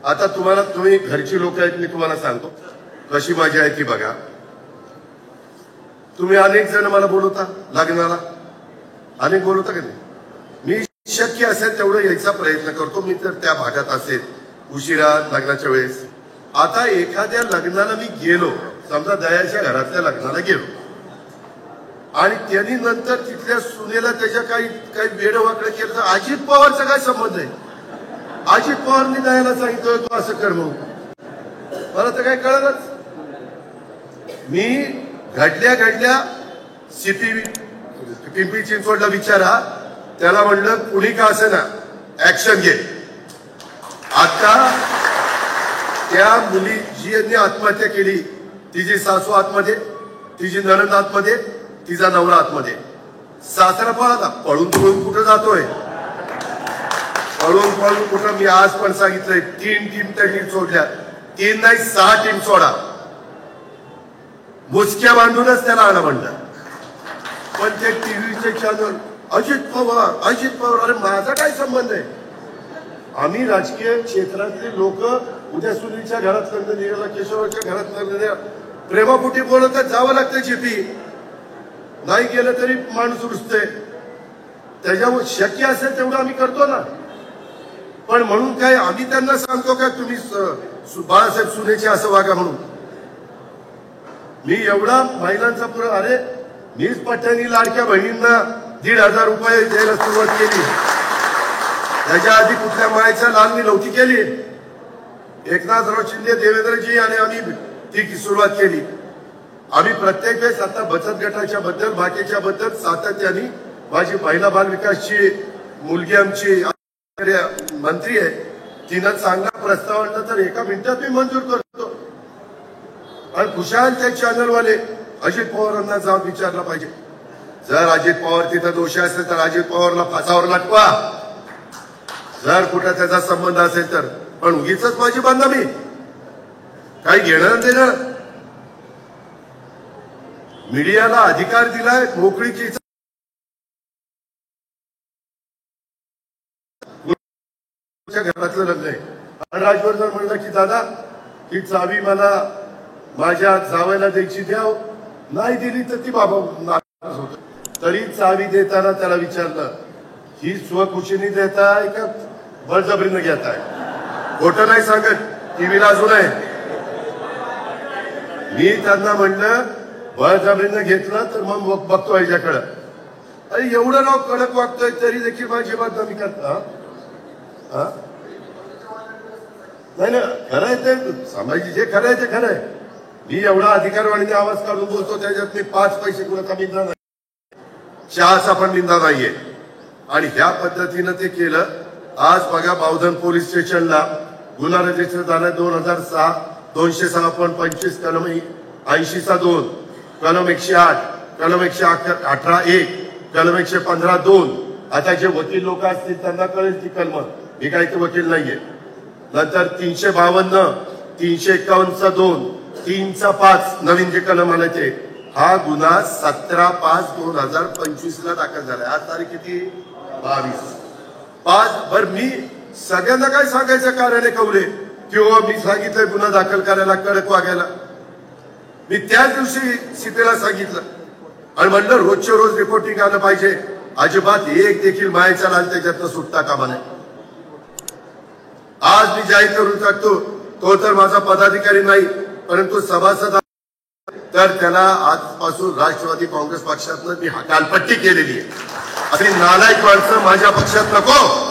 आता तुम्ही घरची लोक आहेत, मी तुम्हाला सांगतो कशी मजा आहे ती बघा. तुम्ही अनेक जण मला बोलवता लग्नाला, अनेक बोलवता की नाही. मी शक्य असेल तेवढं यायचा प्रयत्न करतो. मी तर त्या भागात असेल उशिरा लग्नाच्या वेळेस. आता एखाद्या लग्नाला मी गेलो, समजा दयाच्या घरातल्या लग्नाला गेलो आणि त्यांनी नंतर तिथल्या सुनेला त्याच्या काही वेडवाकडे केलं तर अजित पवारचा काय संबंध आहे? अजित पवारनी दयाला सांगितलं तू असं कर म्हणून. मला तर काय कळलंच. मी घडल्या सीपी पिंपरी चिंचवडला विचारा, त्याला म्हणलं कुणी का असे ना ऍक्शन घे. आता त्या मुली जी आत्महत्या केली, तिची सासू आतमध्ये, तिची नणंद आतमध्ये, तिचा नवरा आतमध्ये. सासरा पळाला, पळून कुठं जातोय? पळून कुठं? मी आज पण सांगितलंय 3 टीम त्यांनी सोडल्या. 3 नाही 6 टीम सोडा. मुसक्या बांधूनच त्याला आणा म्हणलं. पण ते टीव्हीचे चॅनल अजित पवार, अरे माझा काय संबंध आहे? आम्ही राजकीय क्षेत्रातले लोक उद्या सुनीलच्या घरात लग्न निघाला, केशवच्या घरात लग्न, प्रेमापोटी बोलत जावं लागतं. जीपी नाही गेलं तरी माणूस रुसते. त्याच्यामुळे शक्य असेल तेवढं आम्ही करतो ना. पण म्हणून काय आम्ही त्यांना सांगतो का तुम्ही बाळासाहेब सुनेचे असं वागा म्हणून? मी एवढा महिलांचा पुरा, अरे मीच पट्ट्यानी लाडक्या बहिणींना 1,500 रुपये द्यायला सुरुवात केली. त्याच्या आधी कुठल्या मायच्या लालनी नव्हती केली. एकनाथराव शिंदे, देवेंद्रजी आणि आम्ही ती सुरुवात केली. आम्ही प्रत्येक वेळेस आता बचत गटाच्या बद्दल, बाकीच्या बद्दल सातत्याने, माझी महिला बाल विकासची मुलगी आमची मंत्री आहे, तिनं चांगला प्रस्ताव आणला तर एका मिनिटात मी मंजूर करतो. आणि खुशाल ते चॅनलवाले अजित पवारांना जाऊन विचारलं पाहिजे. जर अजित पवार तिथं दोषी असेल तर अजित पवारला फासावर लटवा, जर कुठं त्याचा संबंध असेल तर. पण उगीच माझी बांधवी काही घेणं देणं. मीडियाला अधिकार दिलाय मोकळीची. घरातलं लग्न आहे आणि राजवर्धन म्हणलं की दादा ही चावी मला माझ्या जावयाला द्यायची, द्याव. नाही दिली तर ती बाबा नाराज होत. तरी चावी देताना त्याला विचारलं ही स्वखुशीने देताय का बळजबरीनं घेताय? खोटं नाही सांगत, टीव्हीला अजून आहे. मी त्यांना म्हणलं बळजबरीनं घेतलं तर मग बघतो याच्याकडं. अरे एवढं नाव कडक वागतोय तरी देखील माझी बातमी करता. नाही ना, खरं आहे ते समाजी जे खरं आहे ते खरं आहे. मी एवढा अधिकारवाणीने आवाज काढून बोलतो त्याच्यात मी 5 पैसे कुणाचा निंदा नाही, चहाचा पण निंदा नाहीये. आणि ह्या पद्धतीनं ते केलं. आज बघा बावधन पोलीस स्टेशनला गुन्हा रजिस्टर झाला 2006 206.25 कलम 80/2, कलम 108, कलम 118(1), कलम 115(2). आता जे वकील लोक असतील त्यांना कळेल ती कलम, मी काही ते वकील नाहीये. नंतर 352, 351(2), 3(5) नवीन जे कलम आले ते. हा गुन्हा 17/5/2025 ला दाखल झालाय. आज तारीख किती? 22/5. बर मी सगळ्यांना काय सांगायचं कारण आहे कवले किंवा मी सांगितलंय गुन्हा दाखल करायला, कडक वागायला. मी त्याच दिवशी सीपीला सांगितलं आणि म्हणलं रोजच्या रोज रिपोर्टिंग आलं पाहिजे. अजिबात एक देखील मायाचा लाल त्याच्यातनं सुटता कामा नये. आज मी जाहीर करून टाकतो, तो तर माझा पदाधिकारी नाही परंतु सभासद, तर त्याला आजपासून राष्ट्रवादी काँग्रेस पक्षातनं मी हकालपट्टी केलेली आहे. अशी नालायक माणसं माझ्या पक्षात नको.